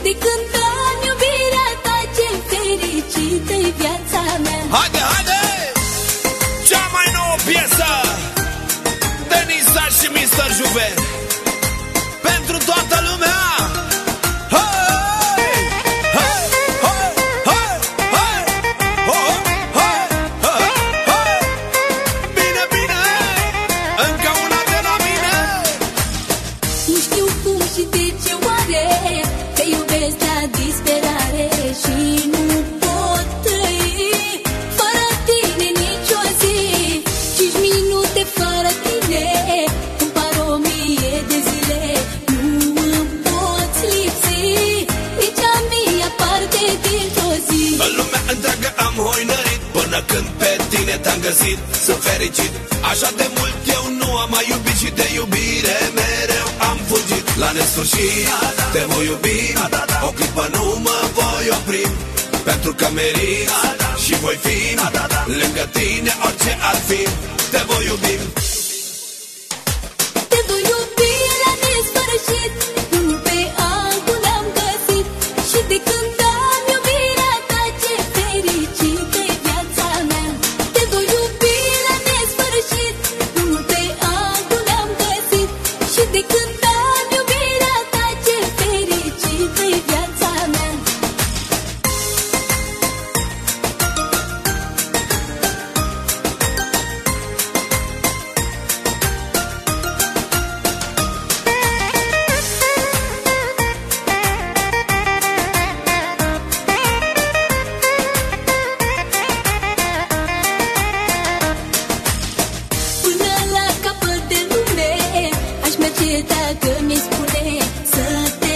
De când am iubirea ta, ce fericită-i viața mea. Haide, haide! Cea mai nouă piesă, Denisa și Mr. Juve, pentru toată lumea. Bine, bine! Încă una de la mine. Nu știu cum și de ce oare te iubesc la disperare și nu pot trăi fără tine nicio zi. 5 minute fără tine îmi par 1000 de zile. Nu îmi poți lipsi nici a mia parte dintr-o zi. În lumea întreagă am hoinărit până când pe tine te-am găsit. Sunt fericit, așa de mult eu nu am mai iubit și de iubire mereu am fugit. La nesfârșit te voi iubi, o clipă nu mă voi opri, pentru că merit și voi fi lângă tine orice ar fi. Te voi iubi. Te voi iubi la nesfârșit, unul pe altul ne-am găsit. Și de când am iubirea ta, ce fericită-i viața mea. Te voi iubi la nesfârșit, unul pe altul ne-am găsit. Și de când am iubirea ta, ce fericită-i viața mea. Până la capăt de lume aș merge dacă mi-ai spune să te